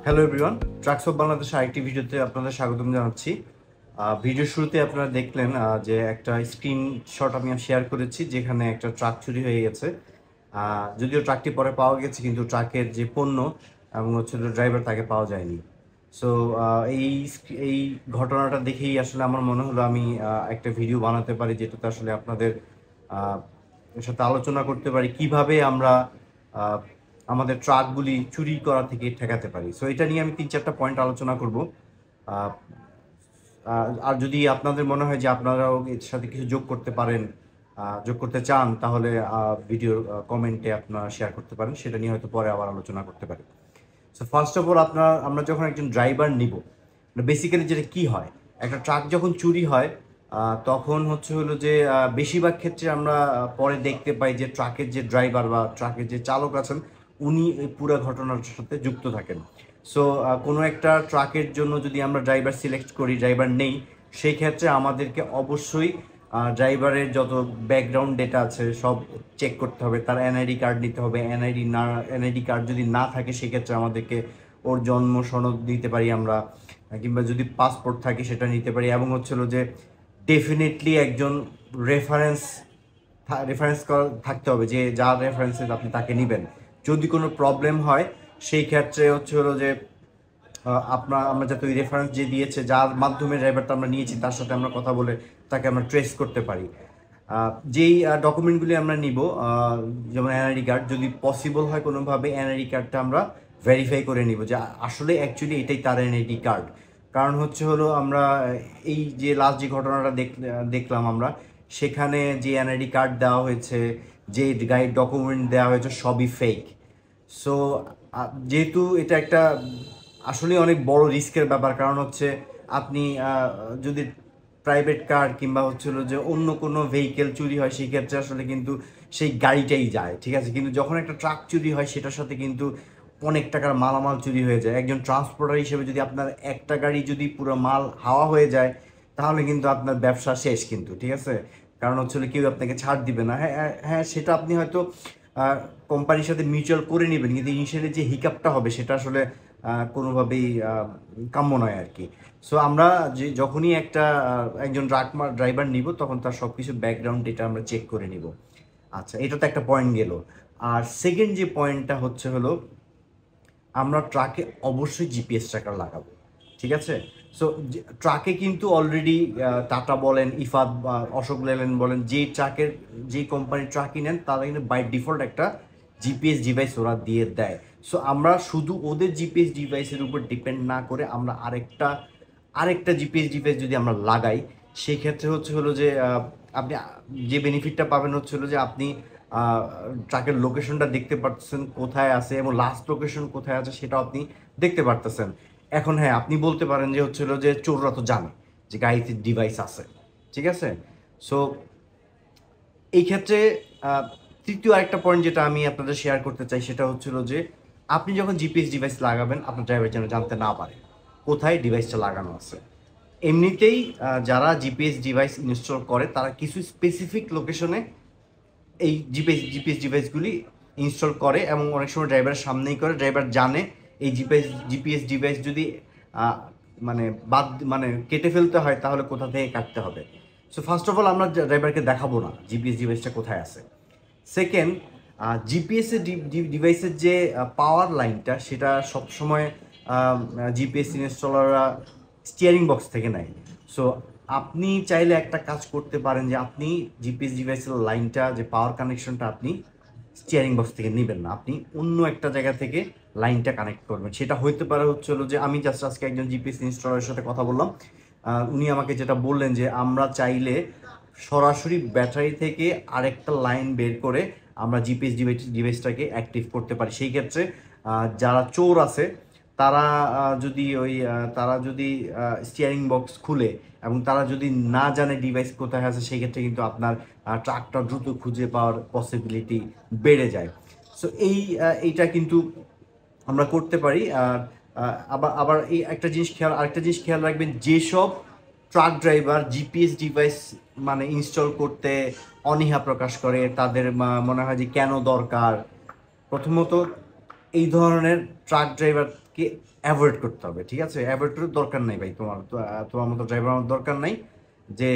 Hello everyone, trucks of বাংলাদেশের আরেকটি ভিডিওতে আপনাদের স্বাগতম জানাচ্ছি। ভিডিওর শুরুতে আপনারা দেখলেন যে একটা স্ক্রিনশট আমি শেয়ার করেছি যেখানে একটা ট্রাক চুরি হয়ে গেছে। যদিও ট্রাকটি পরে পাওয়া গেছে, কিন্তু ট্রাকের যে পণ্য এবং হচ্ছে ড্রাইভার তাকে পাওয়া যায়নি। সো এই এই ঘটনাটা দেখেই আসলে আমার মনে হলো আমি একটা ভিডিও বানাতে পারি, যেটাতে আসলে আপনাদের এর সাথে আলোচনা করতে পারি কিভাবে আমরা আমাদের ট্রাকগুলি চুরি করা থেকে ঠেকাতে পারি। সো এটা নিয়ে আমি 3-4টা পয়েন্ট আলোচনা করব। আহ, আর যদি আপনাদের মনে হয় যে আপনারাও এর সাথে কিছু যোগ করতে পারেন, যোগ করতে চান, তাহলে ভিডিওর কমেন্টে আপনারা শেয়ার করতে পারেন, সেটা নিয়ে হয়তো পরে আবার আলোচনা করতে পারি। সো ফার্স্ট অফ অল আমরা যখন একজন ড্রাইভার নিব, বেসিক্যালি যেটা কি হয়, একটা ট্রাক যখন চুরি হয় তখন হলো যে বেশিরভাগ ক্ষেত্রে আমরা পরে দেখতে পাই যে ট্রাকের যে ড্রাইভার বা ট্রাকের যে চালক আছেন উনি এই পুরো ঘটনার সাথে যুক্ত থাকেন। সো কোনো একটা ট্রাকের জন্য যদি আমরা ড্রাইভার সিলেক্ট করি, ড্রাইভার নেই, সেই ক্ষেত্রে আমাদেরকে অবশ্যই ড্রাইভারের যত ব্যাকগ্রাউন্ড ডেটা আছে সব চেক করতে হবে। তার এনআইডি কার্ড নিতে হবে। এনআইডি কার্ড যদি না থাকে সেক্ষেত্রে আমাদেরকে ওর জন্ম সনদ দিতে পারি আমরা, কিংবা যদি পাসপোর্ট থাকে সেটা নিতে পারি। এবং হলো যে ডেফিনেটলি একজন রেফারেন্স রেফারেন্স থাকতে হবে, যে যার রেফারেন্সে আপনি তাকে নেবেন। যদি কোনো প্রবলেম হয় সেই ক্ষেত্রে হলো যে আমরা যাতে ওই রেফারেন্স যে দিয়েছে, যার মাধ্যমে ড্রাইভারটা আমরা নিয়েছি, তার সাথে আমরা কথা বলে তাকে আমরা ট্রেস করতে পারি। যেই ডকুমেন্টগুলি আমরা নিব, যেমন এনআইডি কার্ড, যদি পসিবল হয় কোনোভাবে এনআইডি কার্ডটা আমরা ভেরিফাই করে নিব যে আসলে অ্যাকচুয়ালি এটাই তার এনআইডি কার্ড। কারণ হলো আমরা এই যে লাস্ট যে ঘটনাটা দেখলাম আমরা, সেখানে যে এনআইডি কার্ড দেওয়া হয়েছে, যে গাইড ডকুমেন্ট দেওয়া হয়েছে, সবই ফেক। সো যেহেতু এটা একটা আসলে অনেক বড় রিস্কের ব্যাপার, কারণ আপনি যদি প্রাইভেট কার কিংবা হলো যে অন্য কোনো ভেহিকেল চুরি হয়, সেই ক্ষেত্রে আসলে কিন্তু সেই গাড়িটাই যায়, ঠিক আছে। কিন্তু যখন একটা ট্রাক চুরি হয়, সেটার সাথে কিন্তু অনেক টাকার মালামাল চুরি হয়ে যায়। একজন ট্রান্সপোর্টার হিসেবে যদি আপনার একটা গাড়ি যদি পুরো মাল হাওয়া হয়ে যায়, তাহলে কিন্তু আপনার ব্যবসা শেষ কিন্তু, ঠিক আছে। কারণ কেউ আপনাকে ছাড় দিবে না। হ্যাঁ হ্যাঁ হ্যাঁ, সেটা আপনি হয়তো কোম্পানির সাথে মিউচুয়াল করে নেবেন, কিন্তু ইনিশিয়ালি যে হিকাপটা হবে সেটা আসলে কোনোভাবেই কাম্য নয় আর কি। সো আমরা যখনই একজন ড্রাইভার নিব, তখন তার সব কিছু ব্যাকগ্রাউন্ড এটা আমরা চেক করে নিব। আচ্ছা, এটা তো একটা পয়েন্ট গেল। আর সেকেন্ড যে পয়েন্টটা হলো আমরা ট্রাকে অবশ্যই জিপিএস ট্র্যাকার লাগাবো, ঠিক আছে। সো ট্রাকে কিন্তু অলরেডি টাটা বলেন, ইফাদ বা অশোক লেল্যান্ড বলেন, যেই কোম্পানির ট্রাকই নেন, তারা কিন্তু বাই ডিফল্ট একটা জিপিএস ডিভাইস ওরা দিয়ে দেয়। সো আমরা শুধু ওদের জিপিএস ডিভাইসের উপর ডিপেন্ড না করে আমরা আরেকটা জিপিএস ডিভাইস যদি আমরা লাগাই, সেই ক্ষেত্রে হলো যে আপনি যে বেনিফিটটা পাবেন হলো যে আপনি ট্রাকের লোকেশনটা দেখতে পারতেছেন কোথায় আছে, এবং লাস্ট লোকেশন কোথায় আছে সেটাও আপনি দেখতে পারতেছেন। এখন হ্যাঁ, আপনি বলতে পারেন যে হলো যে চোররা তো জানে যে গাড়িতে ডিভাইস আছে, ঠিক আছে। সো এই ক্ষেত্রে তৃতীয় আরেকটা পয়েন্ট যেটা আমি আপনাদের শেয়ার করতে চাই, সেটা হলো যে আপনি যখন জিপিএস ডিভাইস লাগাবেন, আপনার ড্রাইভার যেন জানতে না পারে কোথায় ডিভাইসটা লাগানো আছে। এমনিতেই যারা জিপিএস ডিভাইস ইনস্টল করে, তারা কিছু স্পেসিফিক লোকেশনে এই জিপিএস ডিভাইসগুলি ইনস্টল করে, এবং অনেক সময় ড্রাইভারের সামনেই করে। ড্রাইভার জানে এই জিপিএস ডিভাইস যদি মানে কেটে ফেলতে হয়, তাহলে কোথা থেকে কাটতে হবে। সো ফার্স্ট অফ অল আমরা ড্রাইভারকে দেখাবো না জিপিএস ডিভাইসটা কোথায় আছে। সেকেন্ড, জিপিএসের ডিভাইসের যে পাওয়ার লাইনটা, সেটা সবসময় জিপিএস ইনস্টলাররা স্টিয়ারিং বক্স থেকে নেয়। সো আপনি চাইলে একটা কাজ করতে পারেন, যে আপনি জিপিএস ডিভাইসের লাইনটা, যে পাওয়ার কানেকশনটা, আপনি স্টিয়ারিং বক্স থেকে নেবেন না, আপনি অন্য একটা জায়গা থেকে লাইনটা কানেক্ট করবেন। সেটা হইতে পারে হলো যে আমি জাস্ট আজকে একজন জিপিএস ইনস্টলারের সাথে কথা বললাম, উনি আমাকে যেটা বললেন যে আমরা চাইলে সরাসরি ব্যাটারি থেকে আরেকটা লাইন বের করে আমরা জিপিএস ডিভাইসটাকে অ্যাক্টিভ করতে পারি। সেই ক্ষেত্রে যারা চোর আছে, তারা তারা যদি স্টিয়ারিং বক্স খুলে এবং তারা যদি না জানে ডিভাইস কোথায় আছে, সেই ক্ষেত্রে কিন্তু আপনার ট্রাকটা দ্রুত খুঁজে পাওয়ার পসিবিলিটি বেড়ে যায়। সো এইটা কিন্তু আমরা করতে পারি। আবার আবার এই আরেকটা জিনিস খেয়াল রাখবেন, যেসব truck driver GPS device install করতে অনীহা প্রকাশ করে, তাদের মনে হয় যে কেন দরকার। প্রথমত, এই ধরনের ট্রাক ড্রাইভারকে অ্যাভয়েড করতে হবে, ঠিক আছে? অ্যাভয়েড করার দরকার নাই ভাই, তোমার মতো ড্রাইভার আমার দরকার নাই যে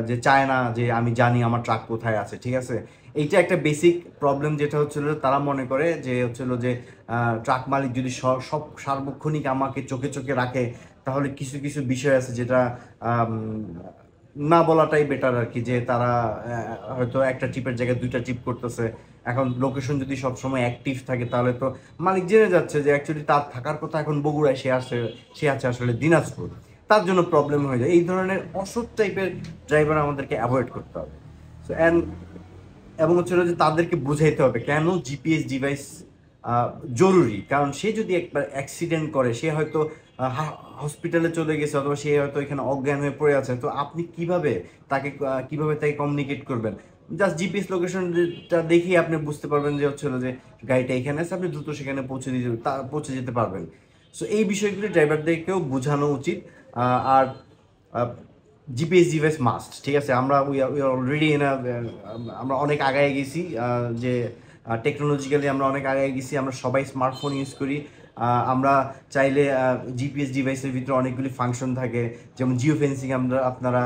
যে চায় না যে আমি জানি আমার ট্রাক কোথায় আছে, ঠিক আছে? এইটা একটা বেসিক প্রবলেম, যেটা হচ্ছিল তারা মনে করে যে হচ্ছিল যে ট্রাক মালিক যদি সব সার্বক্ষণিক আমাকে চোখে চোখে রাখে, তাহলে কিছু কিছু বিষয় আছে যেটা আম, না বলাটাই বেটার আর কি, যে তারা হয়তো একটা ট্রিপের জায়গায় দুইটা ট্রিপ করতেছে। এখন লোকেশন যদি সবসময় অ্যাক্টিভ থাকে তাহলে তো মালিক জেনে যাচ্ছে যে অ্যাকচুয়ালি তার থাকার কথা এখন বগুড়ায়, সে আছে আসলে দিনাজপুর। তার জন্য প্রবলেম হয়ে যায়। এই ধরনের অসৎ টাইপের ড্রাইভার আমাদেরকে অ্যাভয়েড করতে হবে। সো এবং হচ্ছিল যে তাদেরকে বুঝাইতে হবে কেন জিপিএস ডিভাইস জরুরি। কারণ সে যদি একবার অ্যাক্সিডেন্ট করে, সে হয়তো হসপিটালে চলে গেছে, অথবা সে হয়তো এখানে অজ্ঞান হয়ে পড়ে আছে, তো আপনি কিভাবে তাকে কমিউনিকেট করবেন? জাস্ট জিপিএস লোকেশনটা দেখেই আপনি বুঝতে পারবেন যে হচ্ছিল যে গাড়িটা এখানে আছে, আপনি দ্রুত সেখানে পৌঁছে যেতে পারবেন। সো এই বিষয়গুলি ড্রাইভারদেরকেও বোঝানো উচিত। আর জিপিএস ডিভাইস মাস্ট, ঠিক আছে? আমরা উই অলরেডি আমরা অনেক আগায় গেছি, যে টেকনোলজিক্যালি আমরা অনেক আগায় গেছি, আমরা সবাই স্মার্টফোন ইউজ করি। আমরা চাইলে জিপিএস ডিভাইসের ভিতরে অনেকগুলি ফাংশন থাকে, যেমন জিও ফেন্সিং আপনারা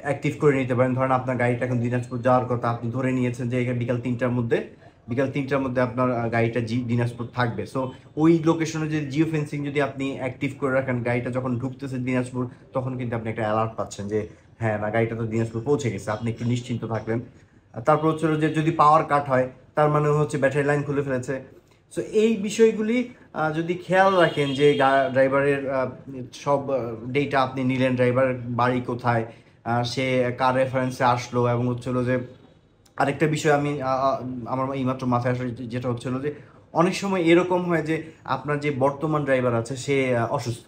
অ্যাক্টিভ করে নিতে পারেন। ধরেন আপনার গাড়িটা এখন দিনাজপুর যাওয়ার কথা, আপনি ধরে নিয়েছেন যে বিকাল 3টার মধ্যে আপনার গাড়িটা দিনাজপুর থাকবে। সো ওই লোকেশনে যদি জিও ফেন্সিং যদি আপনি অ্যাক্টিভ করে রাখেন, গাড়িটা যখন ঢুকতেছে দিনাজপুর, তখন কিন্তু আপনি একটা অ্যালার্ট পাচ্ছেন যে হ্যাঁ না, গাড়িটা তো দিনাজপুর পৌঁছে গেছে, আপনি একটু নিশ্চিন্ত থাকলেন। তারপর হচ্ছে যে যদি পাওয়ার কাট হয়, তার মানে হচ্ছে ব্যাটারি লাইন খুলে ফেলেছে। সো এই বিষয়গুলি যদি খেয়াল রাখেন যে ড্রাইভারের সব ডেটা আপনি নিলেন, ড্রাইভার বাড়ি কোথায়, সে কার রেফারেন্সে আসলো, এবং হচ্ছিল যে আরেকটা বিষয় আমার এইমাত্র মাথায় আসলে, যেটা হচ্ছিল যে অনেক সময় এরকম হয় যে আপনার যে বর্তমান ড্রাইভার আছে সে অসুস্থ।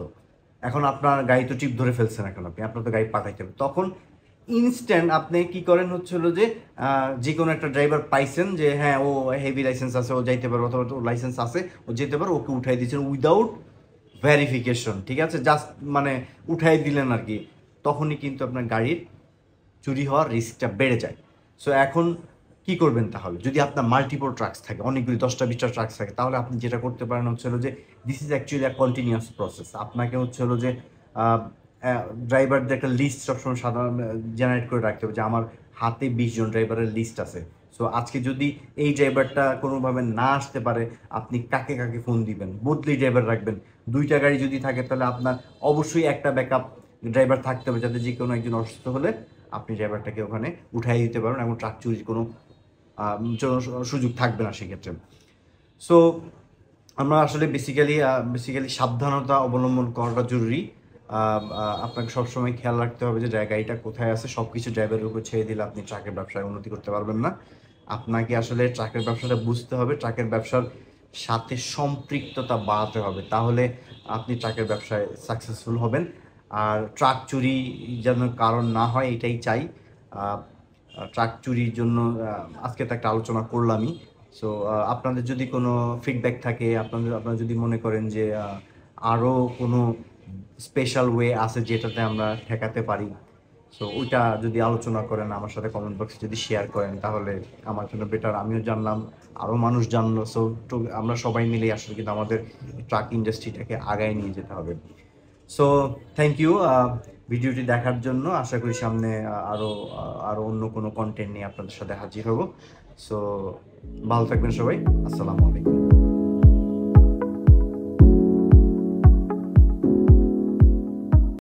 এখন আপনার গাড়ি তো টিপ ধরে ফেলছেন, এখন আপনার তো গাড়ি পাঠাইতে হবে, তখন ইনস্ট্যান্ট আপনি কি করেন হচ্ছিল যে যে কোনো একটা ড্রাইভার পাইছেন যে হ্যাঁ ও হেভি লাইসেন্স আছে, ও যাইতে পারে, অথবা ওর লাইসেন্স আছে, ও যেতে পারে, ওকে উঠাই দিচ্ছেন উইদাউট ভেরিফিকেশন, ঠিক আছে? জাস্ট মানে উঠাই দিলেন আর কি। তখনই কিন্তু আপনার গাড়ির চুরি হওয়ার রিস্কটা বেড়ে যায়। সো এখন কি করবেন তাহলে? যদি আপনার মাল্টিপল ট্রাকস থাকে, অনেকগুলি 10টা 20টা ট্রাকস থাকে, তাহলে আপনি যেটা করতে পারেন হচ্ছে হলো যে this is actually a continuous process. আপনাকে হচ্ছে হলো যে ড্রাইভারদের একটা লিস্ট সবসময় সাধারণ জেনারেট করে রাখতে হবে, যে আমার হাতে 20জন ড্রাইভারের লিস্ট আছে। সো আজকে যদি এই ড্রাইভারটা কোনোভাবে না আসতে পারে, আপনি কাকে কাকে ফোন দিবেন? বদলি ড্রাইভার রাখবেন। 2টা গাড়ি যদি থাকে, তাহলে আপনার অবশ্যই একটা ব্যাকআপ ড্রাইভার থাকতে হবে, যাতে যে কোনো একজন অসুস্থ হলে আপনি ড্রাইভারটাকে ওখানে উঠাই দিতে পারেন, এবং ট্রাক চুরির কোনো সুযোগ থাকবে না সেক্ষেত্রে। সো আমরা আসলে বেসিক্যালি সাবধানতা অবলম্বন করাটা জরুরি। আপনাকে সবসময় খেয়াল রাখতে হবে যে গাড়িটা কোথায় আছে। সব কিছু ড্রাইভারের উপর ছেড়ে দিলে আপনি ট্রাকের ব্যবসায় উন্নতি করতে পারবেন না। আপনাকে আসলে ট্রাকের ব্যবসাটা বুঝতে হবে, ট্রাকের ব্যবসার সাথে সম্পৃক্ততা বাড়াতে হবে, তাহলে আপনি ট্রাকের ব্যবসায় সাকসেসফুল হবেন। আর ট্রাক চুরি যেন কারণ না হয়, এটাই চাই। ট্রাক চুরির জন্য আজকে তো একটা আলোচনা করলামই। সো আপনাদের যদি কোনো ফিডব্যাক থাকে, আপনারা যদি মনে করেন যে আরও কোনো স্পেশাল ওয়ে আছে যেটাতে আমরা ঠেকাতে পারি, সো ওইটা যদি আলোচনা করেন, আমার সাথে কমেন্ট বক্সে যদি শেয়ার করেন, তাহলে আমার জন্য বেটার, আমিও জানলাম, আরও মানুষ জানলো। সো আমরা সবাই মিলে আসলে কিন্তু আমাদের ট্রাক ইন্ডাস্ট্রিটাকে আগায় নিয়ে যেতে হবে। সো থ্যাংক ইউ ভিডিওটি দেখার জন্য। আশা করি সামনে আরও অন্য কোনো কন্টেন্ট নিয়ে আপনাদের সাথে হাজির হব। সো ভালো থাকবেন সবাই। আসসালামু আলাইকুম।